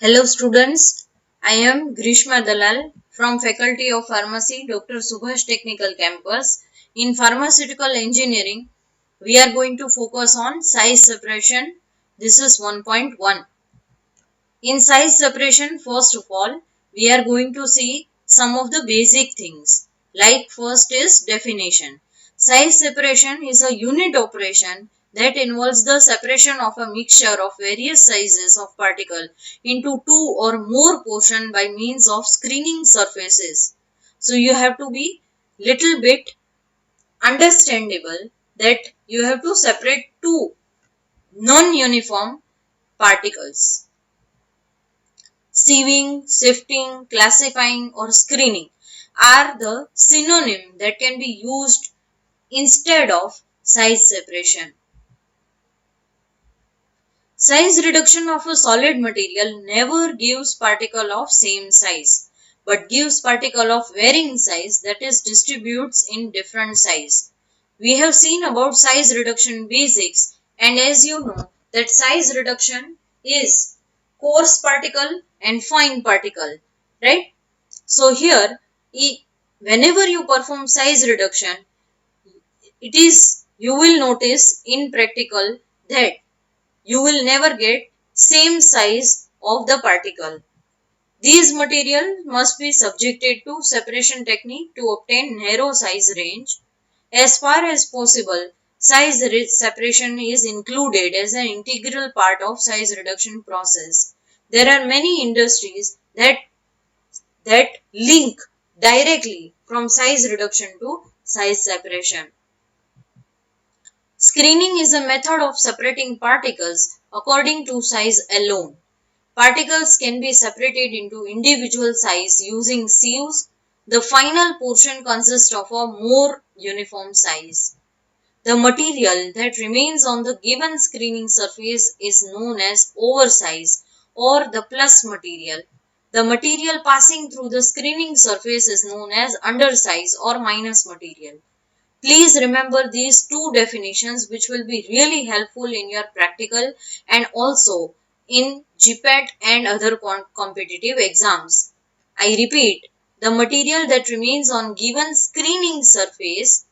Hello students, I am Grishma Dalal from Faculty of Pharmacy, Dr. Subhash Technical Campus. In Pharmaceutical Engineering, we are going to focus on size separation. This is 1.1. In size separation, first of all, we are going to see some of the basic things. Like first is definition. Size separation is a unit operation that involves the separation of a mixture of various sizes of particle into two or more portions by means of screening surfaces. So you have to be little bit understandable that you have to separate two non-uniform particles. Sieving, sifting, classifying or screening are the synonym that can be used instead of size separation. Size reduction of a solid material never gives particle of same size, but gives particle of varying size, that is distributes in different size. We have seen about size reduction basics, and as you know that size reduction is coarse particle and fine particle, right? So here, whenever you perform size reduction, you will notice in practical that you will never get same size of the particle. These material must be subjected to separation technique to obtain narrow size range. As far as possible, size separation is included as an integral part of size reduction process. There are many industries that link directly from size reduction to size separation. Screening is a method of separating particles according to size alone. Particles can be separated into individual size using sieves. The final portion consists of a more uniform size. The material that remains on the given screening surface is known as oversize or the plus material. The material passing through the screening surface is known as undersize or minus material. Please remember these two definitions, which will be really helpful in your practical and also in GPAT and other competitive exams. I repeat, the material that remains on given screening surface,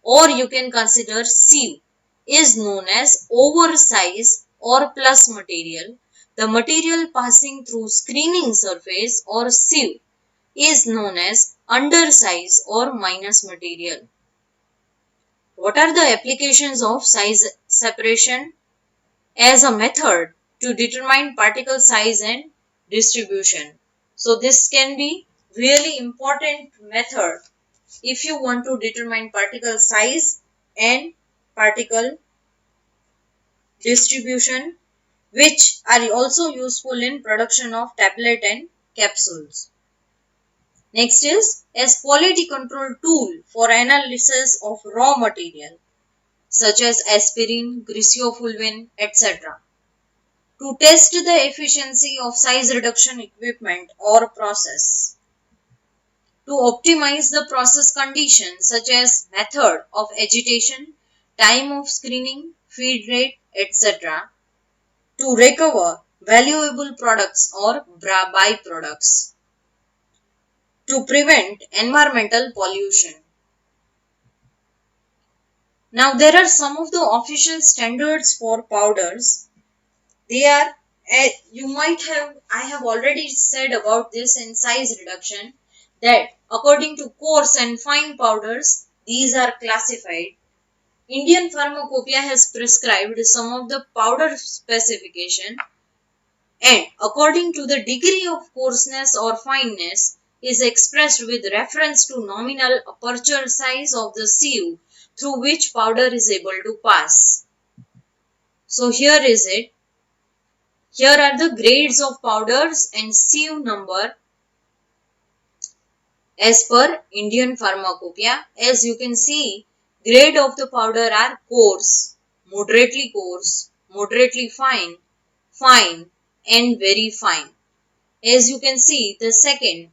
or you can consider sieve, is known as oversize or plus material. The material passing through screening surface or sieve is known as undersize or minus material. What are the applications of size separation as a method to determine particle size and distribution? So this can be really important method if you want to determine particle size and particle distribution, which are also useful in production of tablet and capsules. Next is as quality control tool for analysis of raw material such as aspirin, griseofulvin, etc. to test the efficiency of size reduction equipment or process. To optimize the process conditions such as method of agitation, time of screening, feed rate, etc. to recover valuable products or byproducts. To prevent environmental pollution. Now there are some of the official standards for powders. They are, I have already said about this in size reduction, that according to coarse and fine powders, these are classified. Indian Pharmacopoeia has prescribed some of the powder specification, and according to the degree of coarseness or fineness is expressed with reference to nominal aperture size of the sieve through which powder is able to pass. So here is it. Here are the grades of powders and sieve number as per Indian Pharmacopoeia. As you can see, grade of the powder are coarse, moderately fine, fine and very fine. As you can see, the second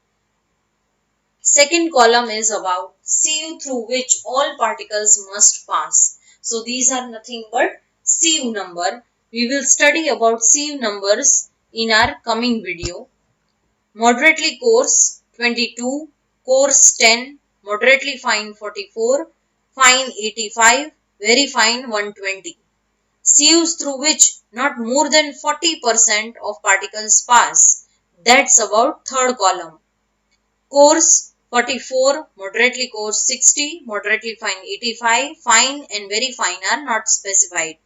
column is about sieve through which all particles must pass. So these are nothing but sieve number. We will study about sieve numbers in our coming video. Moderately coarse 22, coarse 10, moderately fine 44, fine 85, very fine 120. Sieves through which not more than 40% of particles pass. That's about third column. Coarse 44, moderately coarse 60, moderately fine 85, fine and very fine are not specified.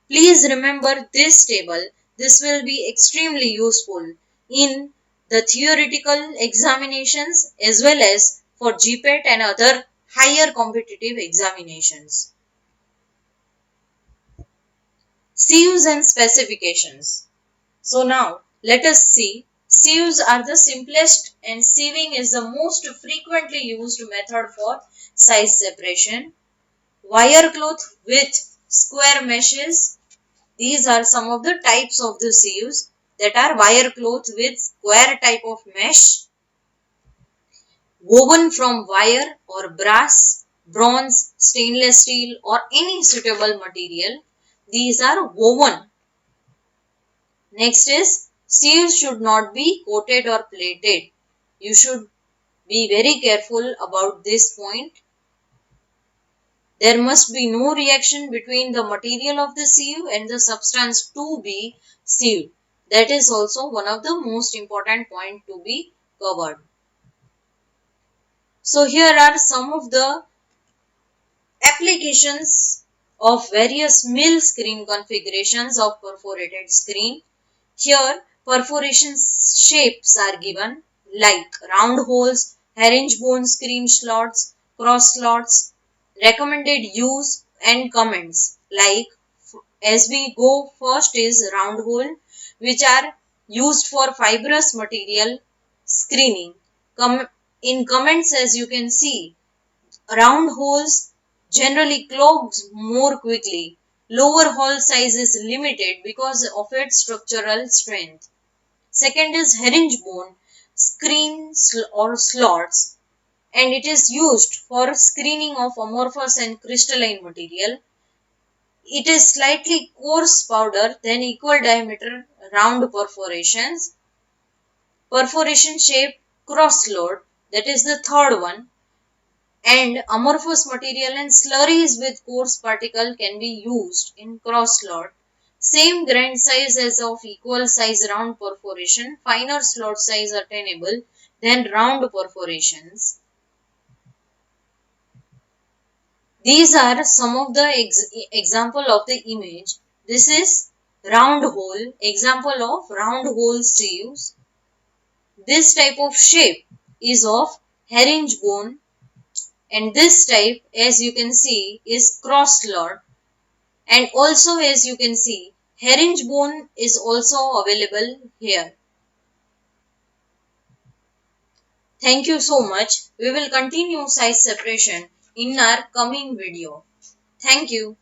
Please remember this table. This will be extremely useful in the theoretical examinations as well as for GPAT and other higher competitive examinations. Sieves and specifications. So now let us see. Sieves are the simplest and sieving is the most frequently used method for size separation. Wire cloth with square meshes. These are some of the types of the sieves that are wire cloth with square type of mesh, woven from wire or brass, bronze, stainless steel or any suitable material. These are woven. Next is sieves should not be coated or plated. You should be very careful about this point. There must be no reaction between the material of the sieve and the substance to be sieved. That is also one of the most important points to be covered. So here are some of the applications of various mill screen configurations of perforated screen. Here perforation shapes are given like round holes, herringbone screen slots, cross slots, recommended use and comments like as we go first is round hole which are used for fibrous material screening. In comments as you can see, round holes generally clogs more quickly. Lower hole size is limited because of its structural strength. Second is herringbone screen or slots, and it is used for screening of amorphous and crystalline material. It is slightly coarse powder than equal diameter round perforations. Perforation shape cross slot, that is the third one, and amorphous material and slurries with coarse particle can be used in cross slot. Same grind size as of equal size round perforation, finer slot size attainable than round perforations. These are some of the example of the image. This is round hole, example of round hole sieves. This type of shape is of herringbone, and this type as you can see is cross slot, and also as you can see herringbone is also available here. Thank you so much. We will continue size separation in our coming video. Thank you.